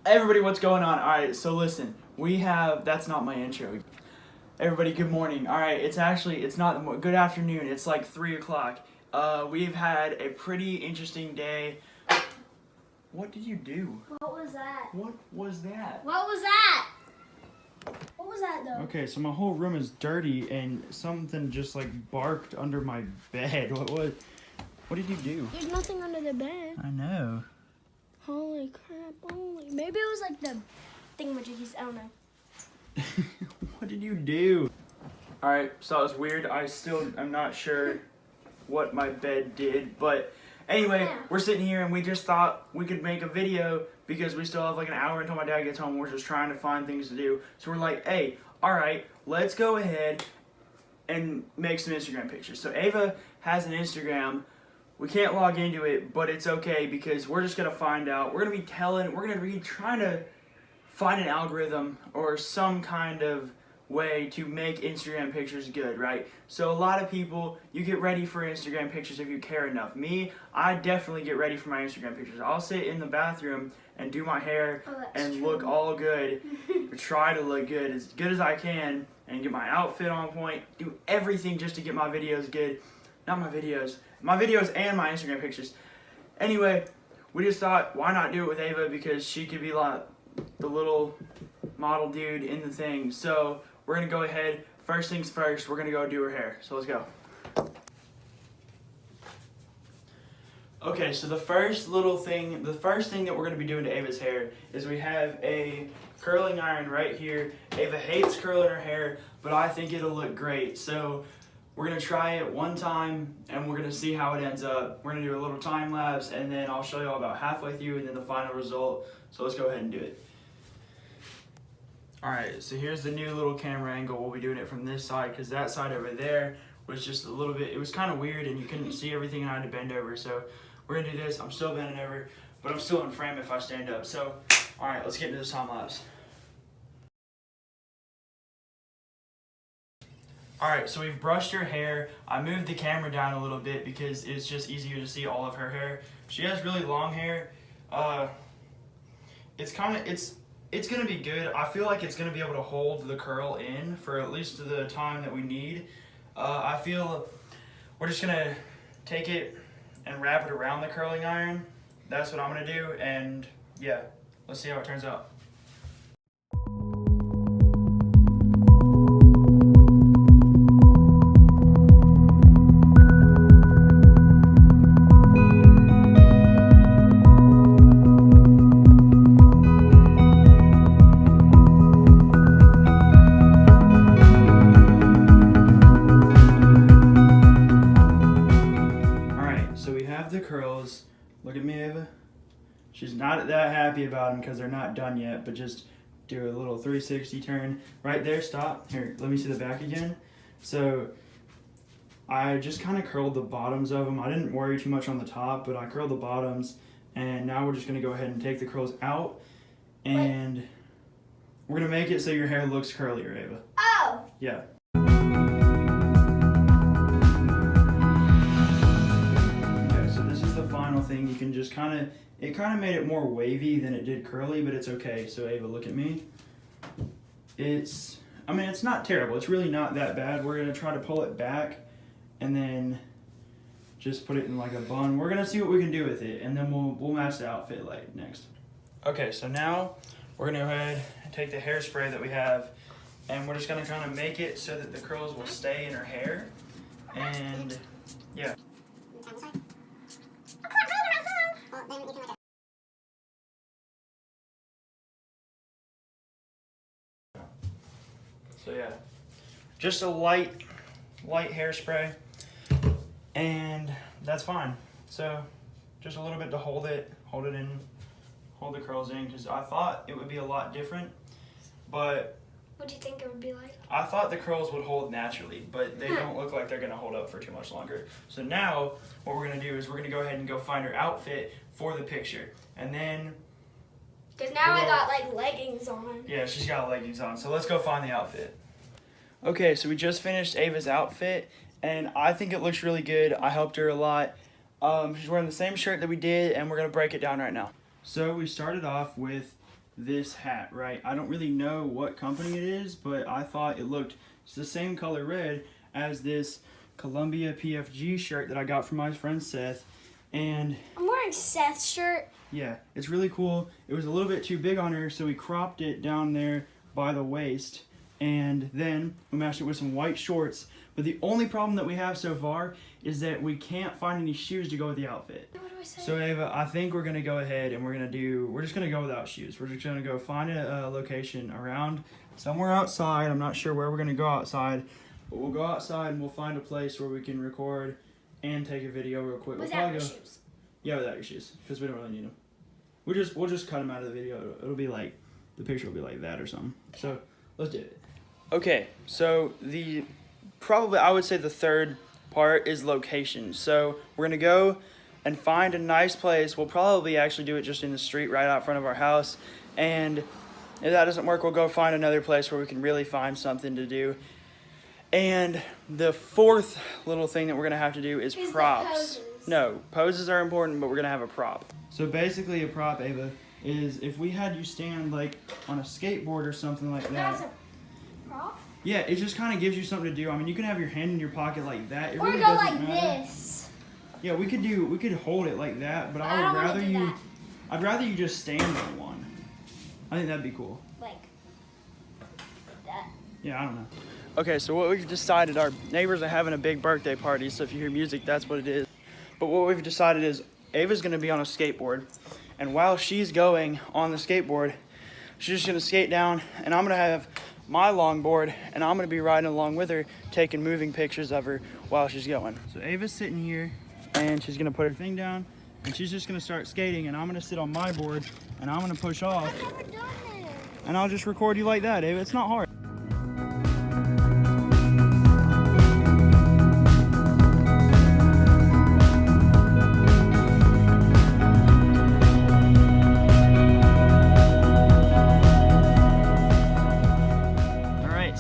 Everybody, what's going on? All right, so listen, that's not my intro. Everybody, good morning. All right, it's not good afternoon. It's like 3 o'clock. We've had a pretty interesting day. What did you do? What was that? What was that? What was that? What was that though? Okay, so my whole room is dirty and something just like barked under my bed. What did you do? There's nothing under the bed. I know. Holy crap, maybe it was like the thingamajiggies, I don't know. What did you do? Alright, so that was weird. I'm not sure what my bed did, but anyway, we're sitting here and we just thought we could make a video because we still have like an hour until my dad gets home. We're just trying to find things to do. So we're like, hey, alright, let's go ahead and make some Instagram pictures. So Ava has an Instagram. We can't log into it, but it's okay because we're just gonna find out. We're gonna be trying to find an algorithm or some kind of way to make Instagram pictures good, right? So a lot of people, you get ready for Instagram pictures if you care enough. Me, I definitely get ready for my Instagram pictures. I'll sit in the bathroom and do my hair and look all good, or try to look good as I can, and get my outfit on point, do everything just to get my videos good. Not my videos and my Instagram pictures. Anyway, we just thought, why not do it with Ava, because she could be like the little model dude in the thing. So we're gonna go ahead, first things first, we're gonna go do her hair. So let's go. Okay, so the first thing that we're gonna be doing to Ava's hair is we have a curling iron right here. Ava hates curling her hair, but I think it'll look great. So we're gonna try it one time and we're gonna see how it ends up. We're gonna do a little time lapse and then I'll show you all about halfway through and then the final result. So let's go ahead and do it. Alright, so here's the new little camera angle. We'll be doing it from this side because that side over there was just a little bit, it was kind of weird and you couldn't see everything and I had to bend over. So we're gonna do this. I'm still bending over, but I'm still in frame if I stand up. So, alright, let's get into this time lapse. Alright, so we've brushed her hair. I moved the camera down a little bit because it's just easier to see all of her hair. She has really long hair. It's gonna be good. I feel like it's gonna be able to hold the curl in for at least the time that we need. I feel we're just gonna take it and wrap it around the curling iron. That's what I'm gonna do, and yeah, let's see how it turns out. The curls. Look at me, Ava. She's not that happy about them because they're not done yet, but just do a little 360 turn right there. Stop. Here, let me see the back again. So I just kind of curled the bottoms of them. I didn't worry too much on the top, but I curled the bottoms, and now we're just going to go ahead and take the curls out, and we're going to make it so your hair looks curlier, Ava. Oh! Yeah. Thing you can just it kind of made it more wavy than it did curly, but it's okay. So Ava, look at me. It's not terrible. It's really not that bad. We're gonna try to pull it back and then just put it in like a bun. We're gonna see what we can do with it, and then we'll match the outfit like next. Okay, so now we're gonna go ahead and take the hairspray that we have, and we're just gonna kind of make it so that the curls will stay in her hair, and yeah. So yeah, just a light hairspray, and that's fine. So just a little bit to hold the curls in, because I thought it would be a lot different, but what do you think it would be like? I thought the curls would hold naturally, but they don't look like they're gonna hold up for too much longer. So now what we're gonna do is we're gonna go ahead and go find her outfit for the picture, and then because now I got like leggings on. Yeah, she's got leggings on. So let's go find the outfit. Okay, so we just finished Ava's outfit, and I think it looks really good. I helped her a lot. She's wearing the same shirt that we did, and we're gonna break it down right now. So we started off with this hat, right? I don't really know what company it is, but I thought it's the same color red as this Columbia PFG shirt that I got from my friend Seth. And I'm wearing Seth's shirt. yeah, it's really cool. It was a little bit too big on her, so we cropped it down there by the waist. And then we matched it with some white shorts. But the only problem that we have so far is that we can't find any shoes to go with the outfit. What do I say? So Ava, I think we're gonna go ahead and we're just gonna go without shoes. We're just gonna go find a location around somewhere outside. I'm not sure where we're gonna go outside, but we'll go outside and we'll find a place where we can record and take a video real quick. Without your shoes. Yeah, without your shoes, because we don't really need them. We'll just cut them out of the video. It'll be like, the picture will be like that or something. So let's do it. Okay, so I would say the third part is location. So we're gonna go and find a nice place. We'll probably actually do it just in the street right out front of our house. And if that doesn't work, we'll go find another place where we can really find something to do. And the fourth little thing that we're gonna have to do is props. No, poses are important, but we're gonna have a prop. So basically a prop, Ava, is if we had you stand like on a skateboard or something like that. That's a prop? Yeah, it just kind of gives you something to do. I mean, you can have your hand in your pocket like that. It Or really go doesn't like matter. this. Yeah, we could hold it like that, but I don't wanna do that. I'd rather you just stand on one. I think that'd be cool. Like that. Yeah, I don't know. Okay, so what we've decided, our neighbors are having a big birthday party, so if you hear music, that's what it is. But what we've decided is Ava's gonna be on a skateboard, and while she's going on the skateboard, she's just gonna skate down, and I'm gonna have my longboard, and I'm gonna be riding along with her, taking moving pictures of her while she's going. So Ava's sitting here, and she's gonna put her thing down, and she's just gonna start skating, and I'm gonna sit on my board, and I'm gonna push off, I've never done it. and I'll just record you like that, Ava. It's not hard.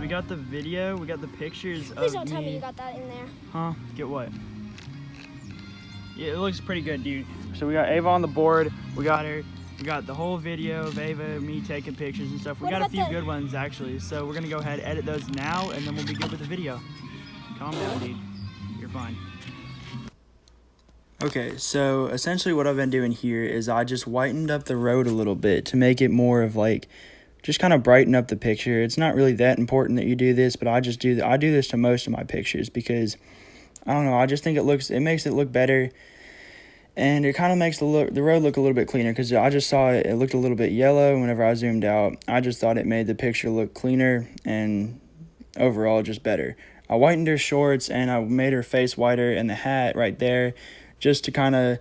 We got the video, we got the pictures of Please don't tell me you got that in there. Huh? Get what? Yeah, it looks pretty good, dude. So we got Ava on the board, we got her, we got the whole video of Ava, me taking pictures and stuff. We got a few good ones actually, so we're gonna go ahead and edit those now, and then we'll be good with the video. Calm down, dude. You're fine. Okay, so essentially what I've been doing here is I just whitened up the road a little bit to make it more of like, just kind of brighten up the picture. It's not really that important that you do this, but I do this to most of my pictures because I don't know, I just think it makes it look better, and it kind of makes the road look a little bit cleaner, because I just saw it looked a little bit yellow whenever I zoomed out. I just thought it made the picture look cleaner and overall just better. I whitened her shorts and I made her face whiter and the hat right there just to kind of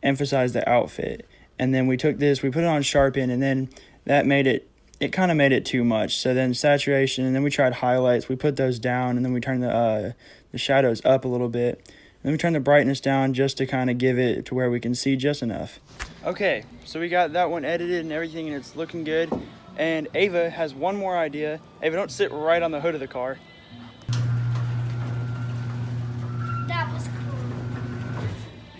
emphasize the outfit. And then we took this, we put it on sharpen, and then that made it kind of made it too much. So then saturation, and then we tried highlights. We put those down, and then we turned the shadows up a little bit. And then we turned the brightness down just to kind of give it to where we can see just enough. Okay, so we got that one edited and everything, and it's looking good. And Ava has one more idea. Ava, don't sit right on the hood of the car. That was cool.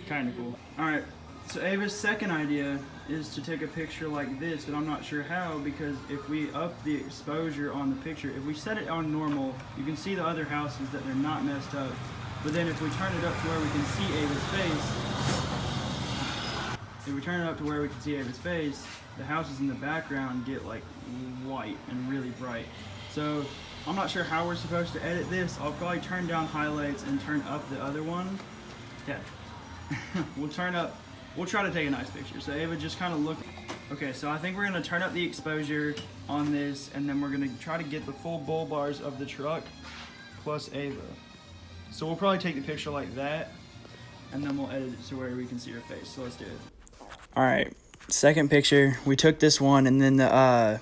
Kind of cool. All right, so Ava's second idea is to take a picture like this, but I'm not sure how, because if we up the exposure on the picture, if we set it on normal, you can see the other houses that they're not messed up. But then if we turn it up to where we can see Ava's face, the houses in the background get like white and really bright. So I'm not sure how we're supposed to edit this. I'll probably turn down highlights and turn up the other one. Yeah. We'll try to take a nice picture. So Ava, just kind of look. Okay, so I think we're gonna turn up the exposure on this, and then we're gonna try to get the full bull bars of the truck plus Ava. So we'll probably take the picture like that, and then we'll edit it to where we can see her face. So let's do it. All right, second picture. We took this one, and then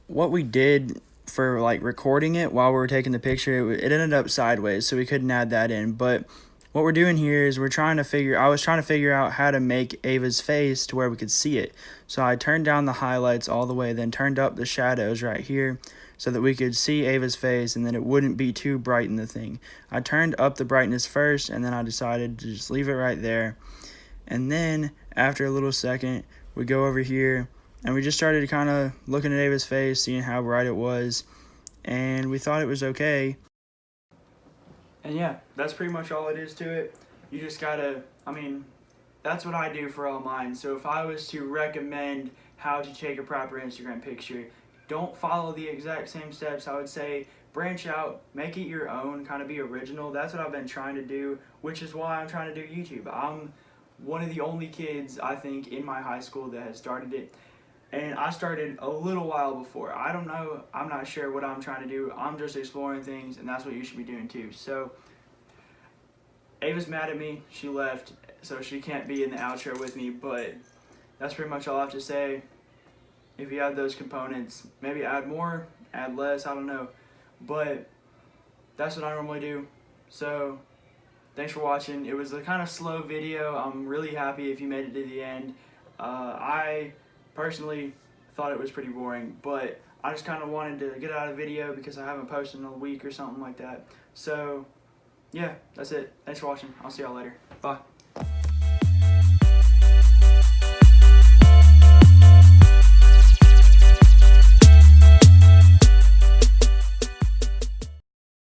what we did for like recording it while we were taking the picture, it ended up sideways, so we couldn't add that in. But what we're doing here is I was trying to figure out how to make Ava's face to where we could see it. So I turned down the highlights all the way, then turned up the shadows right here so that we could see Ava's face, and then it wouldn't be too bright in the thing. I turned up the brightness first, and then I decided to just leave it right there. And then after a little second, we go over here And we just started kind of looking at Ava's face, seeing how bright it was, and we thought it was okay. And yeah, that's pretty much all it is to it. You just gotta, that's what I do for all mine. So if I was to recommend how to take a proper Instagram picture, don't follow the exact same steps. I would say branch out, make it your own, kind of be original. That's what I've been trying to do, which is why I'm trying to do YouTube. I'm one of the only kids, I think, in my high school that has started it. And I started a little while before. I don't know, I'm not sure what I'm trying to do. I'm just exploring things, and that's what you should be doing too. So, Ava's mad at me. She left, so she can't be in the outro with me, but that's pretty much all I have to say. If you add those components, maybe add more, add less, I don't know. But that's what I normally do. So, thanks for watching. It was a kind of slow video. I'm really happy if you made it to the end. I personally thought it was pretty boring, but I just kind of wanted to get out a video because I haven't posted in a week or something like that. So, yeah, that's it. Thanks for watching. I'll see y'all later. Bye.